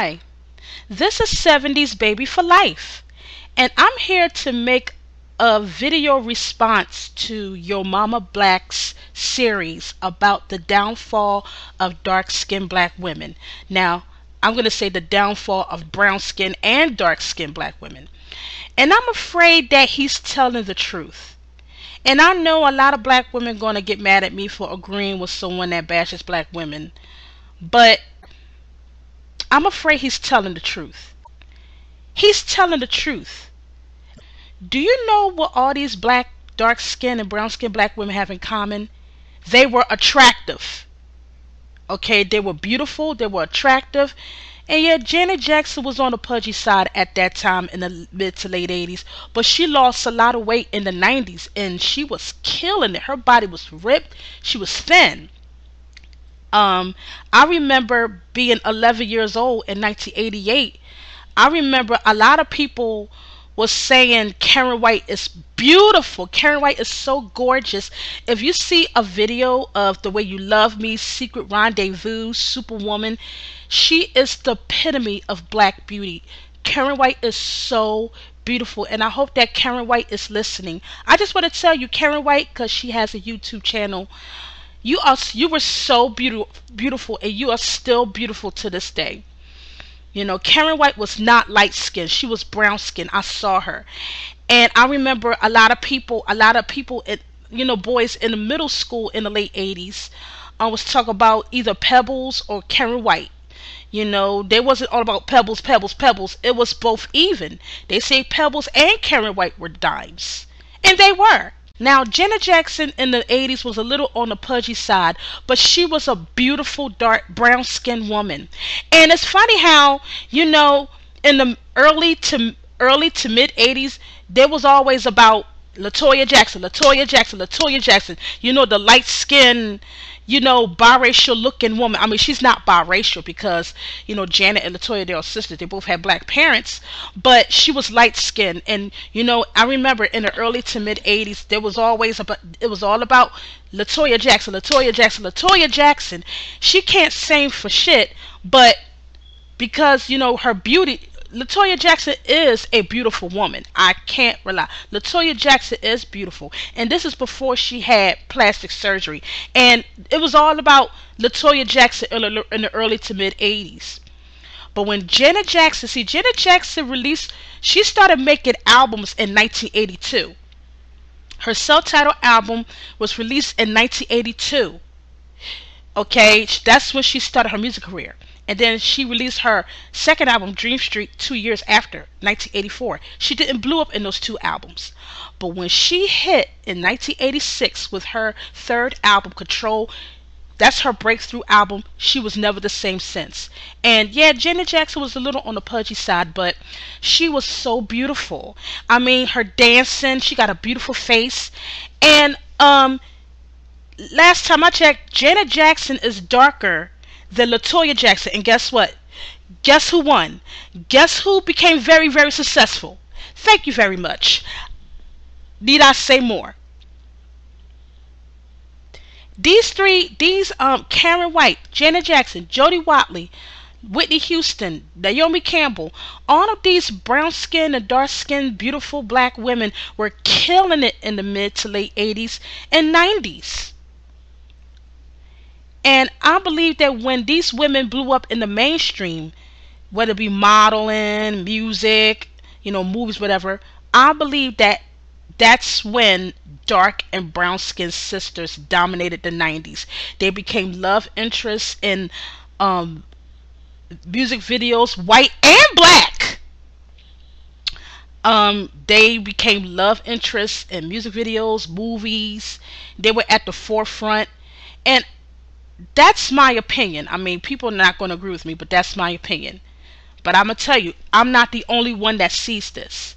Hi, this is 70s Baby for Life, and I'm here to make a video response to Yo Mama Black's series about the downfall of dark-skinned black women. Now, I'm going to say the downfall of brown-skinned and dark-skinned black women. And I'm afraid that he's telling the truth. And I know a lot of black women going to get mad at me for agreeing with someone that bashes black women, but I'm afraid he's telling the truth. He's telling the truth. Do you know what all these black, dark skinned and brown skinned black women have in common? They were attractive. Okay, they were beautiful, they were attractive. And yet Janet Jackson was on the pudgy side at that time in the mid to late 80s. But she lost a lot of weight in the 90s and she was killing it. Her body was ripped. She was thin. I remember being 11 years old in 1988. I remember a lot of people was saying Karen White is beautiful. Karen White is so gorgeous. If you see a video of The Way You Love Me, Secret Rendezvous, Superwoman, she is the epitome of black beauty. Karen White is so beautiful, and I hope that Karen White is listening. I just want to tell you, Karen White, because she has a YouTube channel, you were so beautiful, and you are still beautiful to this day. You know, Karen White was not light skinned. She was brown skinned. I saw her. And I remember a lot of people, boys in the middle school in the late 80s, was talking about either Pebbles or Karen White. You know, they wasn't all about Pebbles, Pebbles, Pebbles. It was both even. They say Pebbles and Karen White were dimes. And they were. Now, Janet Jackson in the 80s was a little on the pudgy side, but she was a beautiful, dark, brown-skinned woman. And it's funny how, in the early to mid 80s, there was always about LaToya Jackson, LaToya Jackson, LaToya Jackson. You know, the light-skinned, biracial looking woman. I mean, she's not biracial because, Janet and LaToya, they're sisters. They both had black parents, but she was light skinned. And, I remember in the early to mid 80s, it was all about LaToya Jackson, LaToya Jackson, LaToya Jackson. She can't sing for shit, but because, her beauty, LaToya Jackson is a beautiful woman. I can't rely. LaToya Jackson is beautiful. And this is before she had plastic surgery. And it was all about LaToya Jackson in the early to mid 80s. But when Janet Jackson she started making albums in 1982. Her self-titled album was released in 1982. Okay, that's when she started her music career. And then she released her second album, Dream Street, 2 years after, 1984. She didn't blow up in those two albums. But when she hit in 1986 with her third album, Control, that's her breakthrough album. She was never the same since. And yeah, Janet Jackson was a little on the pudgy side, but she was so beautiful. I mean, her dancing, she got a beautiful face. And last time I checked, Janet Jackson is darker than LaToya Jackson. And guess what? Guess who won? Guess who became very, very successful? Thank you very much. Need I say more? Karen White, Janet Jackson, Jodie Watley, Whitney Houston, Naomi Campbell, all of these brown-skinned and dark-skinned beautiful black women were killing it in the mid to late 80s and 90s. And I believe that when these women blew up in the mainstream, whether it be modeling, music, movies, whatever, I believe that that's when dark and brown skinned sisters dominated the 90s. They became love interests in music videos, white and black. They became love interests in music videos, movies. They were at the forefront. And that's my opinion. I mean, people are not going to agree with me, but that's my opinion. But I'm going to tell you, I'm not the only one that sees this.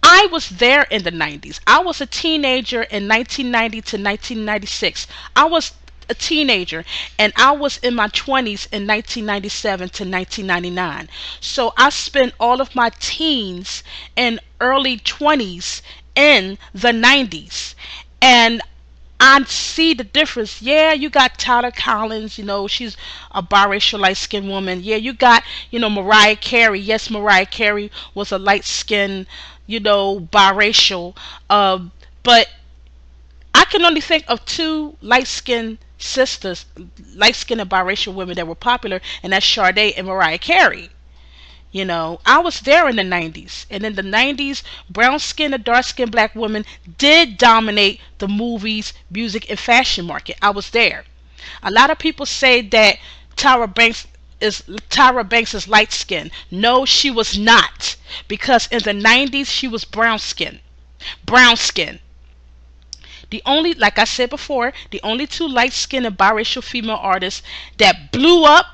I was there in the 90s. I was a teenager in 1990 to 1996. I was a teenager, and I was in my 20s in 1997 to 1999. So I spent all of my teens and early 20s in the 90s. And I see the difference. Yeah, you got Tyler Collins, she's a biracial light skinned woman. Yeah, you got, Mariah Carey. Yes, Mariah Carey was a light skinned, biracial. But I can only think of two light skinned sisters, light skinned and biracial women that were popular, and that's Sade and Mariah Carey. I was there in the 90s. And in the 90s, brown skinned and dark skinned black women did dominate the movies, music, and fashion market. I was there. A lot of people say that Tyra Banks is light skinned. No, she was not. Because in the 90s, she was brown skinned. Brown skin. The only, like I said before, the only two light skinned and biracial female artists that blew up,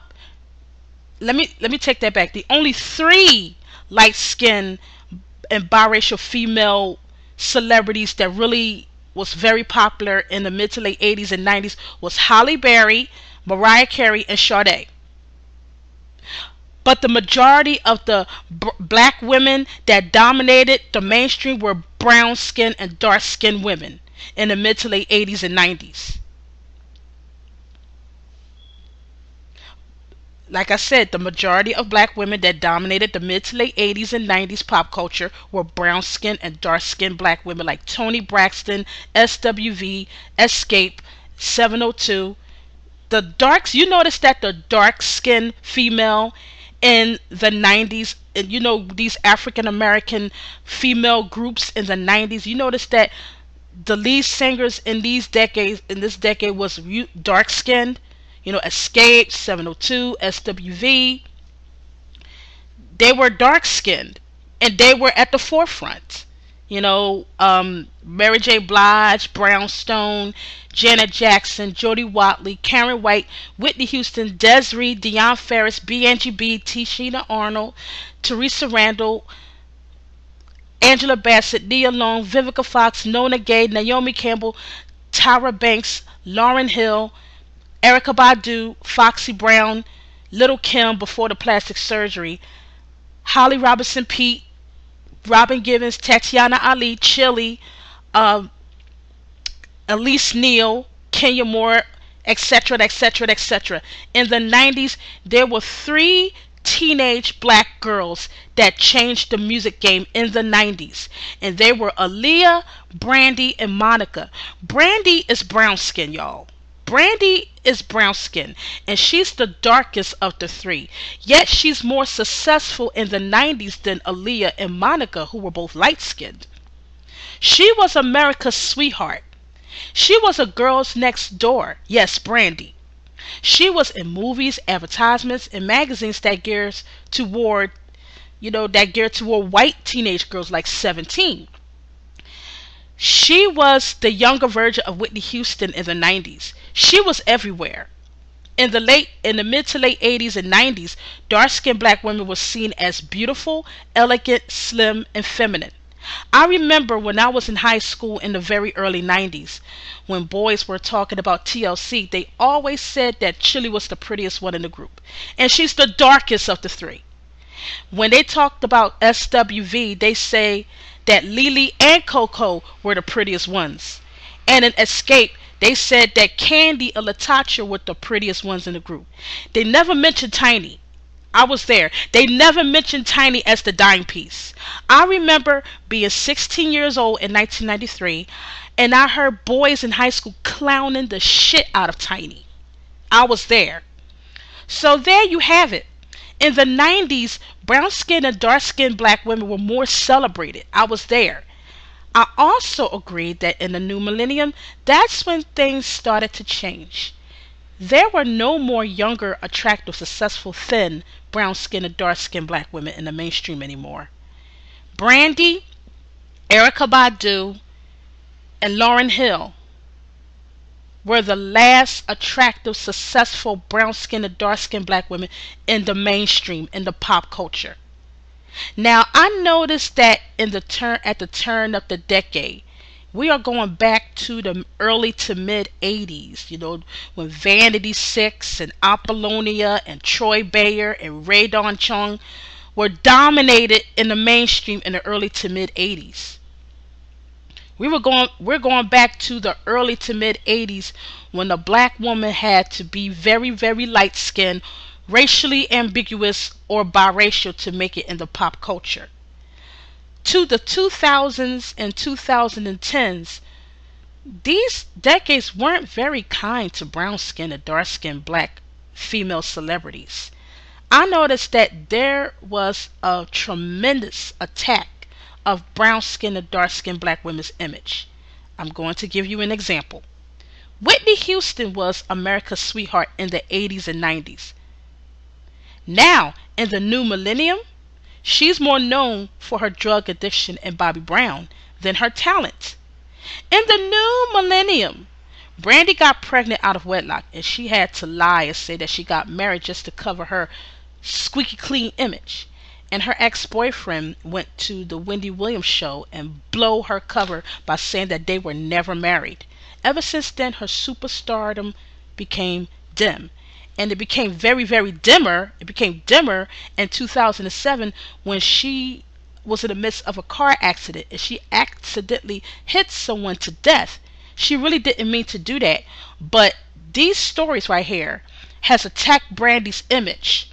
let me take that back. The only three light skinned and biracial female celebrities that really was very popular in the mid to late 80s and 90s was Halle Berry, Mariah Carey, and Sade. But the majority of the black women that dominated the mainstream were brown skinned and dark skinned women in the mid to late 80s and 90s. Like I said, the majority of black women that dominated the mid to late 80s and 90s pop culture were brown skinned and dark skinned black women like Toni Braxton, SWV, Escape, 702. You notice that the dark skinned female in the 90s, and these African American female groups in the 90s, you notice that the lead singers in this decade was dark skinned. Escape, 702, SWV. They were dark skinned and they were at the forefront. Mary J. Blige, Brownstone, Janet Jackson, Jodie Watley, Karen White, Whitney Houston, Desiree, Dionne Farris, B.N.G.B., Tishina Arnold, Teresa Randall, Angela Bassett, Nia Long, Vivica Fox, Nona Gay, Naomi Campbell, Tyra Banks, Lauryn Hill, Erykah Badu, Foxy Brown, Little Kim before the plastic surgery, Holly Robinson Peete, Robin Givens, Tatiana Ali, Chili, Elise Neal, Kenya Moore, etc., etc., etc. In the 90s, there were three teenage black girls that changed the music game in the 90s. And they were Aaliyah, Brandy, and Monica. Brandy is brown skin, y'all. Brandy is brown skin, and she's the darkest of the three. Yet she's more successful in the 90s than Aaliyah and Monica, who were both light skinned. She was America's sweetheart. She was a girl's next door. Yes, Brandy. She was in movies, advertisements, and magazines that geared toward white teenage girls like 17. She was the younger version of Whitney Houston in the 90s. She was everywhere. In the mid to late 80s and 90s, dark-skinned black women were seen as beautiful, elegant, slim, and feminine. I remember when I was in high school in the very early 90s, when boys were talking about TLC, they always said that Chili was the prettiest one in the group. And she's the darkest of the three. When they talked about SWV, they say that Lily and Coco were the prettiest ones. And in Escape, they said that Candy and Latasha were the prettiest ones in the group. They never mentioned Tiny. I was there. They never mentioned Tiny as the dime piece. I remember being 16 years old in 1993, and I heard boys in high school clowning the shit out of Tiny. I was there. So there you have it. In the 90s, brown-skinned and dark-skinned black women were more celebrated. I was there. I also agreed that in the new millennium, that's when things started to change. There were no more younger, attractive, successful, thin, brown-skinned and dark-skinned black women in the mainstream anymore. Brandy, Erykah Badu, and Lauryn Hill were the last attractive, successful, brown-skinned and dark-skinned black women in the mainstream, in the pop culture. Now, I noticed that at the turn of the decade, we are going back to the early to mid 80s, when Vanity Six and Apollonia and Troy Bayer and Ray Don Chung were dominated in the mainstream in the early to mid 80s. We're going back to the early to mid 80s when a black woman had to be very, very light skinned, racially ambiguous, or biracial to make it in the pop culture. To the 2000s and 2010s, these decades weren't very kind to brown skinned and dark skinned black female celebrities. I noticed that there was a tremendous attack of brown skinned and dark skinned black women's image. I'm going to give you an example. Whitney Houston was America's sweetheart in the 80s and 90s. Now, in the new millennium, she's more known for her drug addiction and Bobby Brown than her talent. In the new millennium, Brandy got pregnant out of wedlock and she had to lie and say that she got married just to cover her squeaky clean image. And her ex-boyfriend went to the Wendy Williams show and blow her cover by saying that they were never married. Ever since then, her superstardom became dim. And it became very, very dimmer. It became dimmer in 2007 when she was in the midst of a car accident and she accidentally hit someone to death. She really didn't mean to do that. But these stories right here has attacked Brandy's image.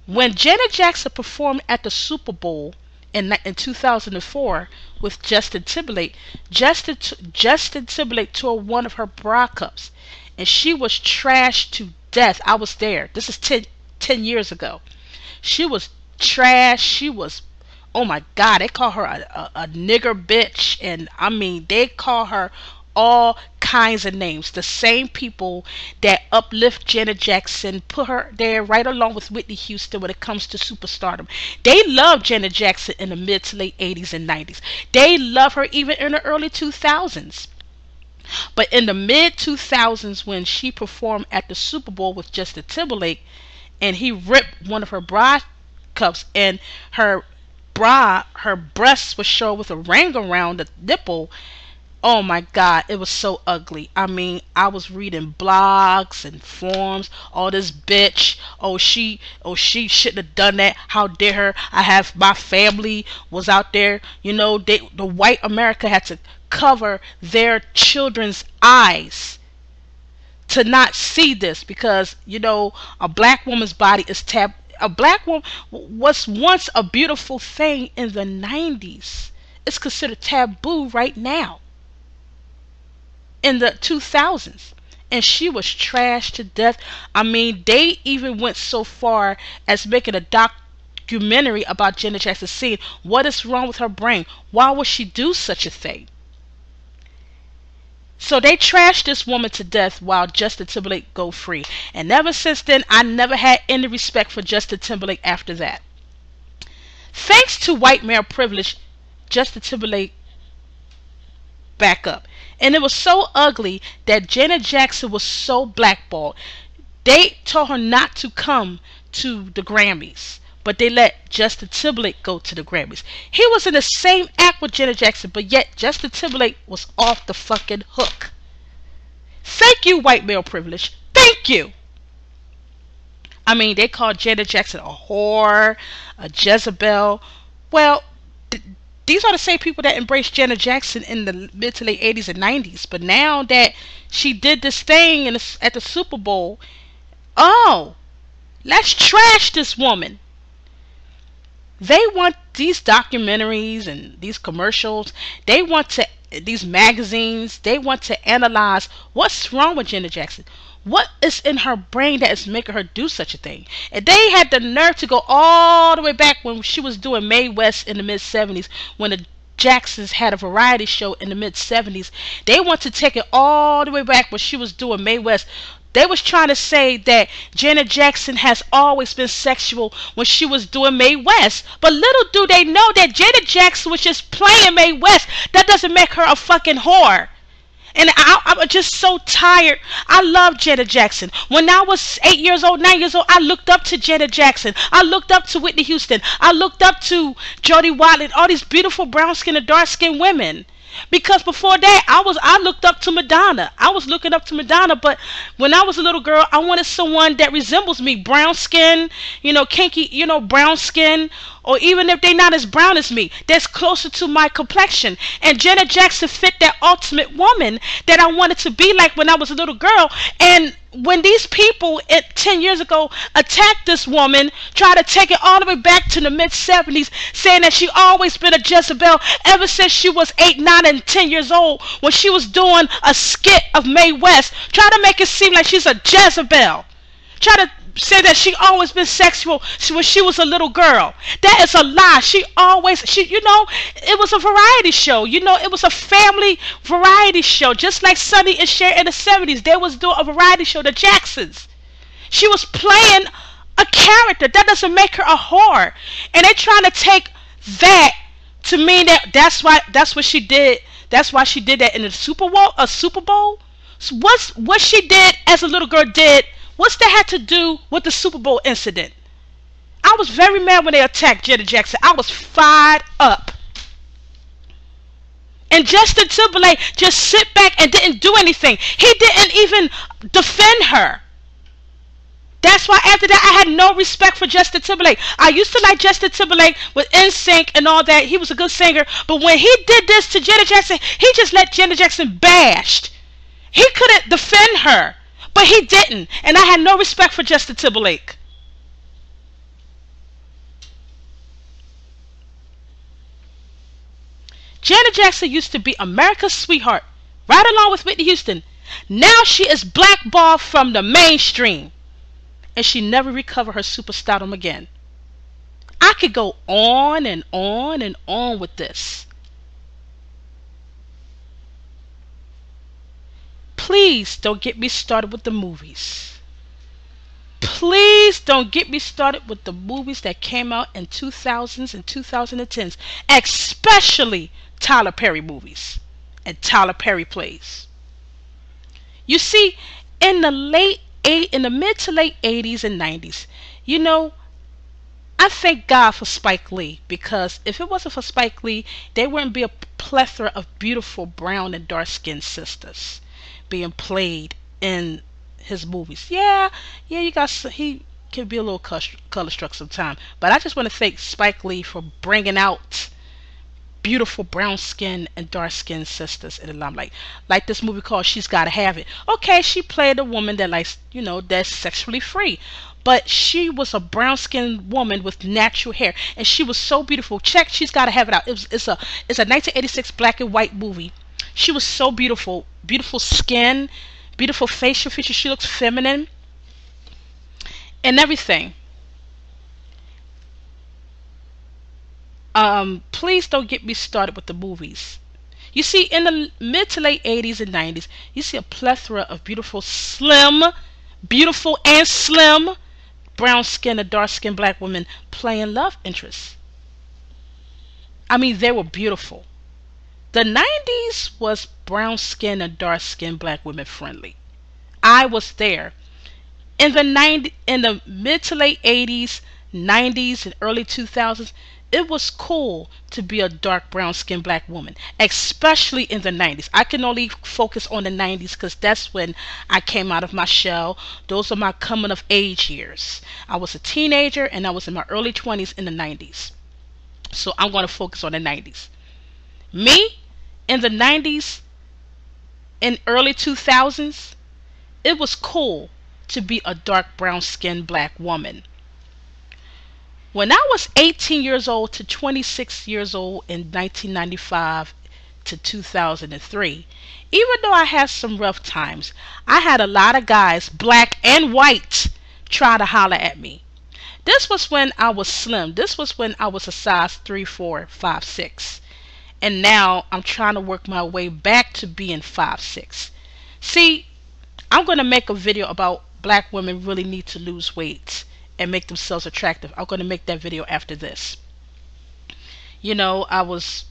When Janet Jackson performed at the Super Bowl in 2004 with Justin Timberlake, Justin Timberlake tore one of her bra cups and she was trashed to death. I was there. This is 10 years ago. She was trash. She was, oh my God, they call her a nigger bitch. And I mean, they call her all kinds of names. The same people that uplift Janet Jackson put her there right along with Whitney Houston when it comes to superstardom. They love Janet Jackson in the mid to late 80s and 90s. They love her even in the early 2000s. But in the mid 2000s, when she performed at the Super Bowl with Justin Timberlake and he ripped one of her bra cups and her breasts was shown with a ring around the nipple. Oh my God, it was so ugly. I mean, I was reading blogs and forums. Oh, this bitch. Oh, she shouldn't have done that. How dare her? I have my family was out there. You know, the white America had to cover their children's eyes to not see this because, you know, a black woman's body is a black woman was once a beautiful thing in the 90s. It's considered taboo right now. In the 2000s, and she was trashed to death. I mean, they even went so far as making a documentary about Janet Jackson, seeing what is wrong with her brain. Why would she do such a thing? So they trashed this woman to death while Justin Timberlake go free. And ever since then, I never had any respect for Justin Timberlake after that. Thanks to white male privilege, Justin Timberlake back up. And it was so ugly that Janet Jackson was so blackballed. They told her not to come to the Grammys, but they let Justin Timberlake go to the Grammys. He was in the same act with Janet Jackson, but yet Justin Timberlake was off the fucking hook. Thank you, white male privilege. Thank you. I mean, they called Janet Jackson a whore, a Jezebel. Well, these are the same people that embraced Janet Jackson in the mid to late 80s and 90s. But now that she did this thing at the Super Bowl, oh, let's trash this woman. They want these documentaries and these commercials. They want these magazines. They want to analyze what's wrong with Janet Jackson. What is in her brain that is making her do such a thing? And they had the nerve to go all the way back when she was doing Mae West in the mid-70s, when the Jacksons had a variety show in the mid-70s. They want to take it all the way back when she was doing Mae West. They was trying to say that Janet Jackson has always been sexual when she was doing Mae West. But little do they know that Janet Jackson was just playing Mae West. That doesn't make her a fucking whore. And I'm just so tired. I love Janet Jackson. When I was 8 years old, 9 years old, I looked up to Janet Jackson. I looked up to Whitney Houston. I looked up to Jodie Watley, all these beautiful brown-skinned and dark-skinned women. Because before that, I looked up to Madonna. I was looking up to Madonna, but when I was a little girl, I wanted someone that resembles me, brown skin, kinky, brown skin, or even if they're not as brown as me, that's closer to my complexion. And Janet Jackson fit that ultimate woman that I wanted to be like when I was a little girl. And when these people 10 years ago attacked this woman, tried to take it all the way back to the mid 70s, saying that she always been a Jezebel ever since she was 8, 9, and 10 years old, when she was doing a skit of Mae West, try to make it seem like she's a Jezebel, try to say that she always been sexual when she was a little girl. That is a lie. It was a variety show. It was a family variety show, just like Sonny and Cher in the 70s. They was doing a variety show, the Jacksons. She was playing a character. That doesn't make her a whore. And they trying to take that to mean that's what she did. That's why she did that in the Super Bowl. A Super Bowl. So what she did as a little girl did. What's that had to do with the Super Bowl incident? I was very mad when they attacked Janet Jackson. I was fired up. And Justin Timberlake just sit back and didn't do anything. He didn't even defend her. That's why after that I had no respect for Justin Timberlake. I used to like Justin Timberlake with NSYNC and all that. He was a good singer. But when he did this to Janet Jackson, he just let Janet Jackson bashed. He couldn't defend her. But he didn't. And I had no respect for Justin Timberlake. Janet Jackson used to be America's sweetheart, right along with Whitney Houston. Now she is blackballed from the mainstream. And she never recovered her superstardom again. I could go on and on and on with this. Please don't get me started with the movies. Please don't get me started with the movies that came out in 2000s and 2010s, especially Tyler Perry movies and Tyler Perry plays. You see, in the mid to late 80s and 90s, I thank God for Spike Lee, because if it wasn't for Spike Lee, there wouldn't be a plethora of beautiful brown and dark skinned sisters being played in his movies. He can be a little color struck sometimes, but I just want to thank Spike Lee for bringing out beautiful brown skin and dark skinned sisters in the limelight. Like this movie called She's Gotta Have It. Okay, she played a woman that likes, that's sexually free, but she was a brown skinned woman with natural hair, and she was so beautiful. Check She's Gotta Have It out. It's a 1986 black and white movie. She was so beautiful. Beautiful skin, beautiful facial features. She looks feminine and everything. Please don't get me started with the movies. You see, in the mid to late 80s and 90s, you see a plethora of beautiful and slim, brown skin and dark skinned black women playing love interests. I mean, they were beautiful. The 90s was brown skin and dark skinned black women friendly. I was there. In the mid to late 80s, 90s, and early 2000s, it was cool to be a dark brown skinned black woman, especially in the 90s. I can only focus on the 90s because that's when I came out of my shell. Those are my coming of age years. I was a teenager and I was in my early 20s in the 90s. So I'm going to focus on the 90s. Me, in the 90s and early 2000s, it was cool to be a dark brown skinned black woman. When I was 18 years old to 26 years old in 1995 to 2003, even though I had some rough times, I had a lot of guys, black and white, try to holler at me. This was when I was slim. This was when I was a size 3, 4, 5, 6. And now I'm trying to work my way back to being 5, 6. See, I'm going to make a video about black women really need to lose weight and make themselves attractive. I'm going to make that video after this. I was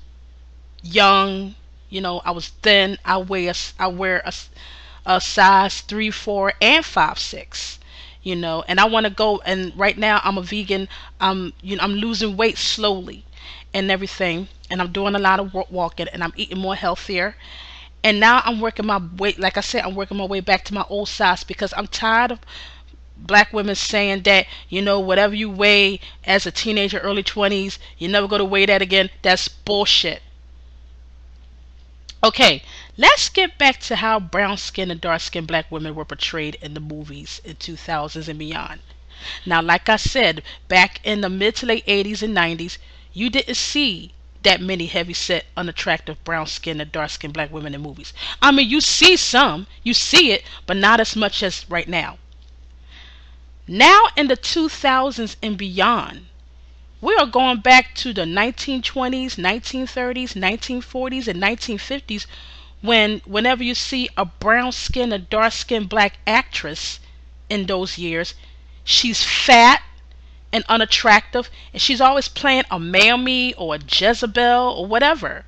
young. I was thin. I wear a size 3, 4, and 5, 6. And I want to go. And right now I'm a vegan. I'm losing weight slowly. and everything, and I'm doing a lot of walking, and I'm eating more healthier. And now I'm working my way, like I said, I'm working my way back to my old size, because I'm tired of black women saying that, whatever you weigh as a teenager, early 20s, you never go to weigh that again. That's bullshit. Okay, let's get back to how brown skinned and dark skinned black women were portrayed in the movies in 2000s and beyond. Now, like I said, back in the mid to late 80s and 90s, you didn't see that many heavy set, unattractive brown skinned and dark skinned black women in movies. I mean, you see some, you see it, but not as much as right now. Now in the 2000s and beyond, we are going back to the 1920s, 1930s, 1940s, and 1950s, whenever you see a brown skinned or dark skinned black actress in those years, she's fat and unattractive, and she's always playing a Mammy or a Jezebel or whatever.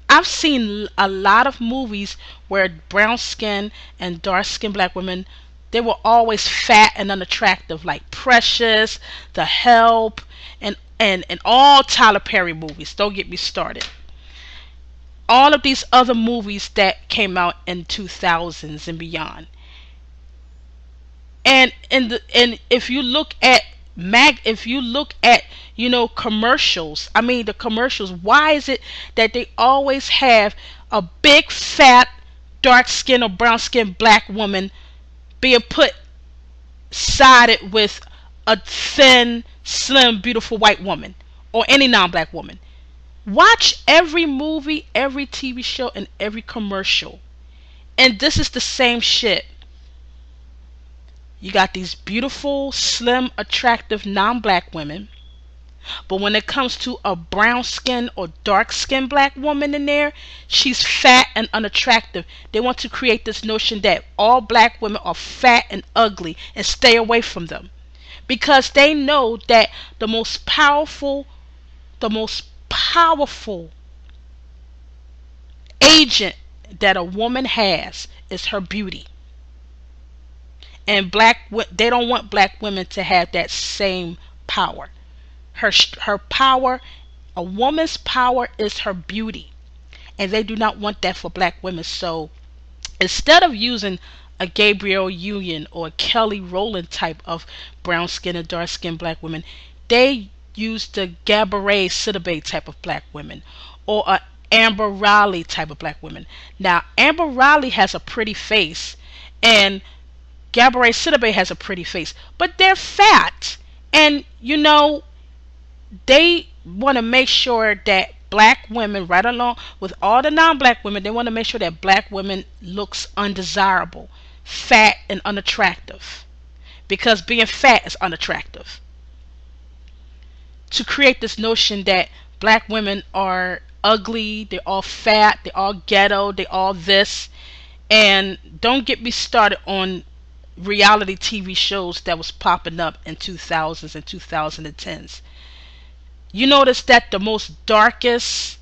I've seen a lot of movies where brown skin and dark skinned black women, they were always fat and unattractive, like Precious, The Help, and all Tyler Perry movies. Don't get me started. All of these other movies that came out in 2000s and beyond. And if you look at commercials, I mean the commercials, why is it that they always have a big fat dark skinned or brown skinned black woman being put sided with a thin, slim, beautiful white woman or any non-black woman? Watch every movie, every TV show, and every commercial, and this is the same shit. You got these beautiful, slim, attractive non-black women, but when it comes to a brown skinned or dark skinned black woman in there, she's fat and unattractive. They want to create this notion that all black women are fat and ugly and stay away from them, because they know that the most powerful agent that a woman has is her beauty. And they don't want black women to have that same power. Her power, a woman's power, is her beauty, and they do not want that for black women. So instead of using a Gabrielle Union or a Kelly Rowland type of brown skin and dark skinned black women, they use the Gabourey Sidibe type of black women, or a Amber Riley type of black women. Now, Amber Riley has a pretty face, and Gabourey Sidibe has a pretty face, but they're fat. And they want to make sure that black women, right along with all the non-black women, they want to make sure that black women looks undesirable, fat and unattractive, because being fat is unattractive. To create this notion that black women are ugly, they're all fat, they're all ghetto, they're all this. And don't get me started on reality TV shows that was popping up in 2000s and 2010s. You notice that the most darkest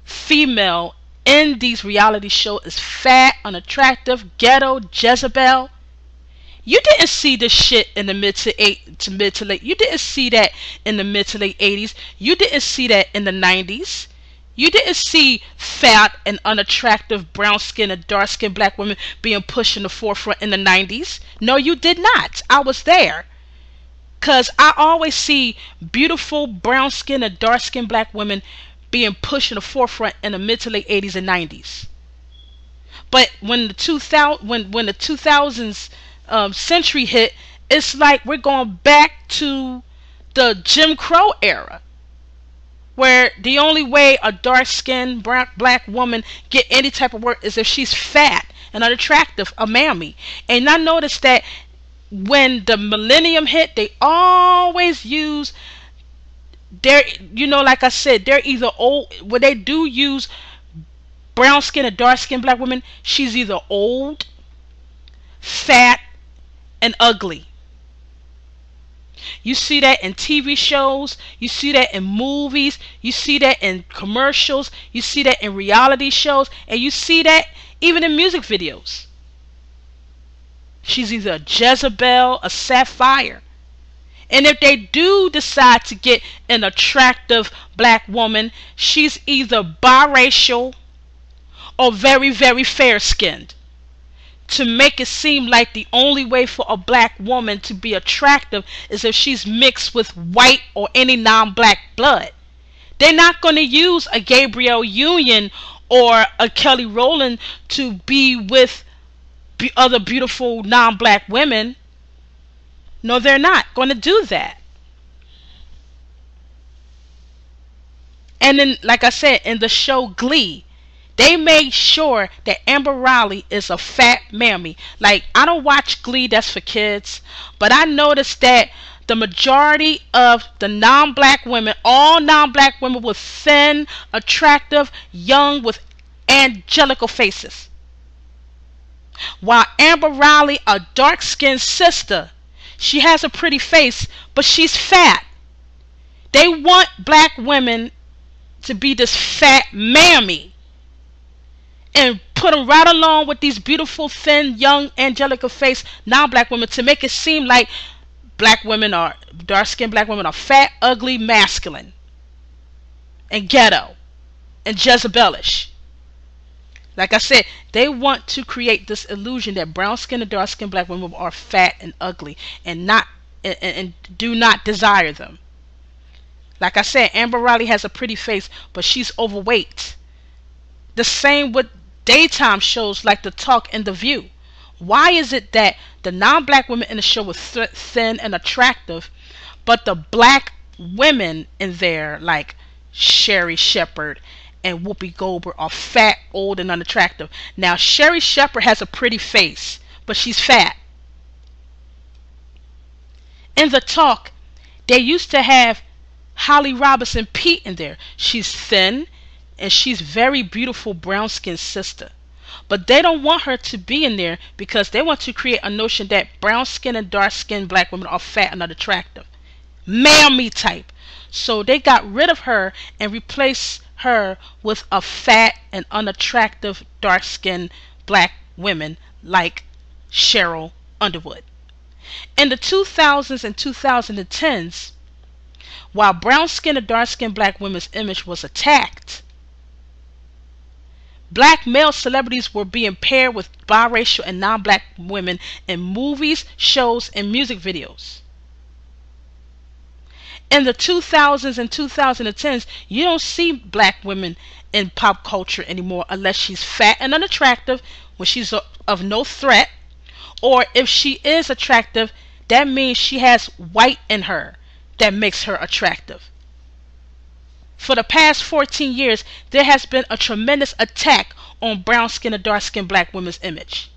female in these reality shows is fat, unattractive, ghetto, Jezebel. You didn't see this shit in the mid to late. You didn't see that in the mid to late 80s. You didn't see that in the 90s. You didn't see fat and unattractive brown skinned and dark skinned black women being pushed in the forefront in the 90s. No, you did not. I was there. Because I always see beautiful brown skinned and dark skinned black women being pushed in the forefront in the mid to late 80s and 90s. But when the 2000s century hit, it's like we're going back to the Jim Crow era, where the only way a dark-skinned black woman get any type of work is if she's fat and unattractive, a mammy. And I noticed that when the millennium hit, they always use like I said, they're either old. When they do use brown skin and dark skinned black women, she's either old, fat, and ugly. You see that in TV shows, you see that in movies, you see that in commercials, you see that in reality shows, and you see that even in music videos. She's either a Jezebel, a Sapphire. And if they do decide to get an attractive black woman, she's either biracial or very, very fair skinned, to make it seem like the only way for a black woman to be attractive is if she's mixed with white or any non-black blood. They're not going to use a Gabrielle Union or a Kelly Rowland to be with other beautiful non-black women. No, they're not going to do that. And then, like I said, in the show Glee, they made sure that Amber Riley is a fat mammy. Like, I don't watch Glee, that's for kids, but I noticed that the majority of the non-black women, all non-black women, were thin, attractive, young, with angelical faces. While Amber Riley, a dark-skinned sister, she has a pretty face, but she's fat. They want black women to be this fat mammy and put them right along with these beautiful, thin, young, angelica face non-black women, to make it seem like black women are, dark-skinned black women are fat, ugly, masculine, and ghetto, and Jezebelish. Like I said, they want to create this illusion that brown-skinned and dark-skinned black women are fat and ugly and not and do not desire them. Like I said, Amber Riley has a pretty face, but she's overweight. The same with daytime shows like The Talk and The View. Why is it that the non-black women in the show were thin and attractive, but the black women in there, like Sherry Shepherd and Whoopi Goldberg, are fat, old, and unattractive? Now, Sherry Shepherd has a pretty face, but she's fat. In The Talk, they used to have Holly Robinson Pete in there. She's thin, and she's very beautiful brown-skinned sister. But they don't want her to be in there because they want to create a notion that brown-skinned and dark-skinned black women are fat and unattractive. Mammy type. So they got rid of her and replaced her with a fat and unattractive dark-skinned black women like Cheryl Underwood. In the 2000s and 2010s, while brown-skinned and dark-skinned black women's image was attacked, black male celebrities were being paired with biracial and non-black women in movies, shows, and music videos. In the 2000s and 2010s, you don't see black women in pop culture anymore unless she's fat and unattractive, when she's of no threat, or if she is attractive, that means she has white in her that makes her attractive. For the past 14 years, there has been a tremendous attack on brown-skinned and dark-skinned black women's image.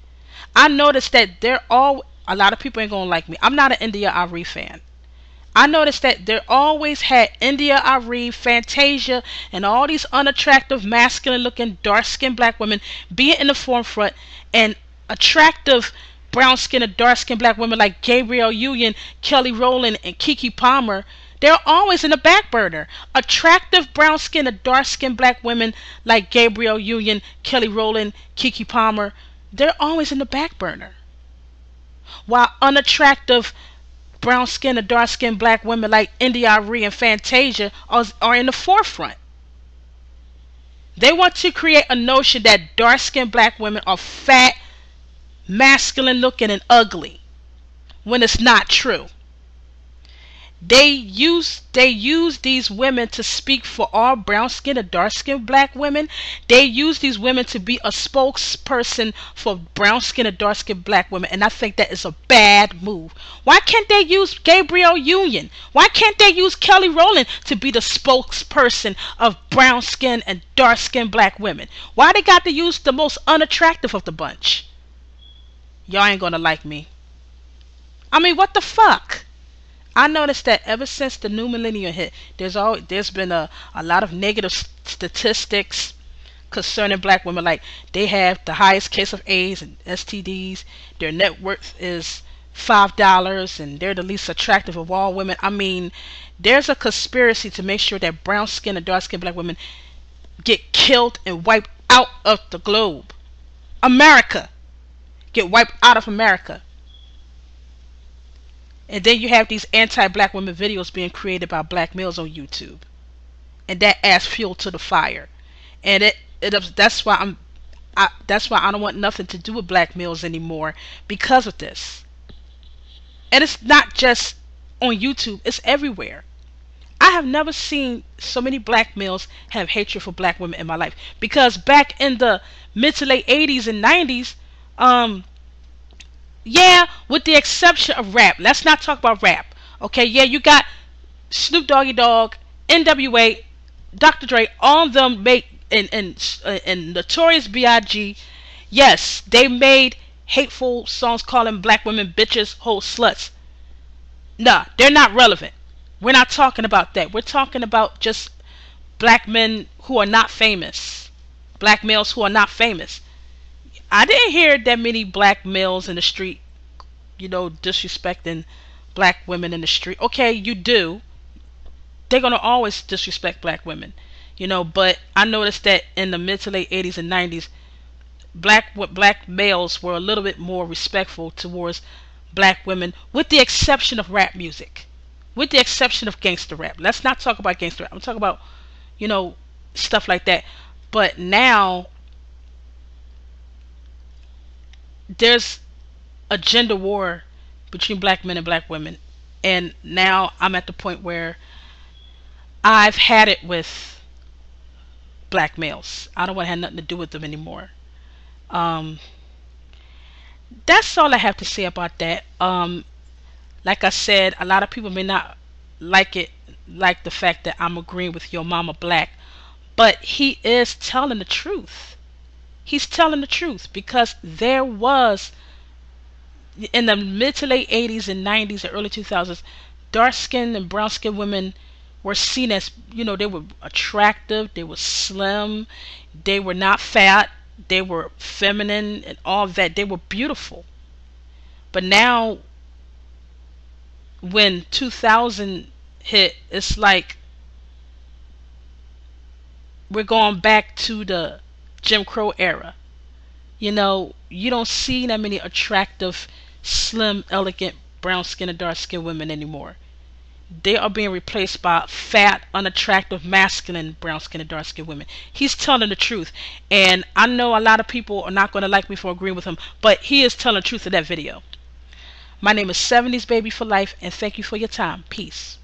I noticed that a lot of people ain't gonna like me. I'm not an India Arie fan. I noticed that there always had India Arie, Fantasia, and all these unattractive, masculine-looking, dark-skinned black women being in the forefront, and attractive brown-skinned and dark-skinned black women like Gabrielle Union, Kelly Rowland, and Keke Palmer, they're always in the back burner. Attractive brown-skinned and dark-skinned black women like Gabrielle Union, Kelly Rowland, Keke Palmer, they're always in the back burner. While unattractive brown-skinned and dark-skinned black women like India Arie and Fantasia are in the forefront. They want to create a notion that dark-skinned black women are fat, masculine-looking, and ugly, when it's not true. They use these women to speak for all brown-skinned and dark-skinned black women. They use these women to be a spokesperson for brown-skinned and dark-skinned black women, and I think that is a bad move. Why can't they use Gabrielle Union? Why can't they use Kelly Rowland to be the spokesperson of brown-skinned and dark-skinned black women? Why they got to use the most unattractive of the bunch? Y'all ain't gonna like me. I mean, what the fuck? I noticed that ever since the new millennium hit, there's been a lot of negative statistics concerning black women. Like, they have the highest case of AIDS and STDs. Their net worth is $5, and they're the least attractive of all women. I mean, there's a conspiracy to make sure that brown-skinned and dark-skinned black women get killed and wiped out of the globe. America. Get wiped out of America. And then you have these anti-black women videos being created by black males on YouTube, and that adds fuel to the fire. And that's why that's why I don't want nothing to do with black males anymore, because of this. And it's not just on YouTube; it's everywhere. I have never seen so many black males have hatred for black women in my life. Because back in the mid to late 80s and 90s, um, yeah, with the exception of rap. Let's not talk about rap. Okay, yeah, you got Snoop Doggy Dogg, NWA, Dr. Dre, all of them make and Notorious B.I.G. Yes, they made hateful songs calling black women bitches, hoes, sluts. Nah, they're not relevant. We're not talking about that. We're talking about just black men who are not famous, black males who are not famous. I didn't hear that many black males in the street, disrespecting black women in the street. Okay, you do. They're gonna always disrespect black women, But I noticed that in the mid to late 80s and 90s, black males were a little bit more respectful towards black women, with the exception of rap music, with the exception of gangster rap. Let's not talk about gangster rap. I'm talking about, you know, stuff like that. But now there's a gender war between black men and black women, and now I'm at the point where I've had it with black males. I don't want to have nothing to do with them anymore. Um, that's all I have to say about that. Like I said, a lot of people may not like it, like the fact that I'm agreeing with Your Mama Black, but he is telling the truth. He's telling the truth, because there was, in the mid to late 80s and 90s and early 2000s, dark skinned and brown skinned women were seen as, they were attractive, they were slim, they were not fat, they were feminine and all that. They were beautiful. But now, when 2000 hit, it's like we're going back to the Jim Crow era. You don't see that many attractive, slim, elegant, brown skinned and dark skinned women anymore. They are being replaced by fat, unattractive, masculine, brown skinned and dark skinned women. He's telling the truth. And I know a lot of people are not going to like me for agreeing with him, but he is telling the truth in that video. My name is 70s Baby for Life, and thank you for your time. Peace.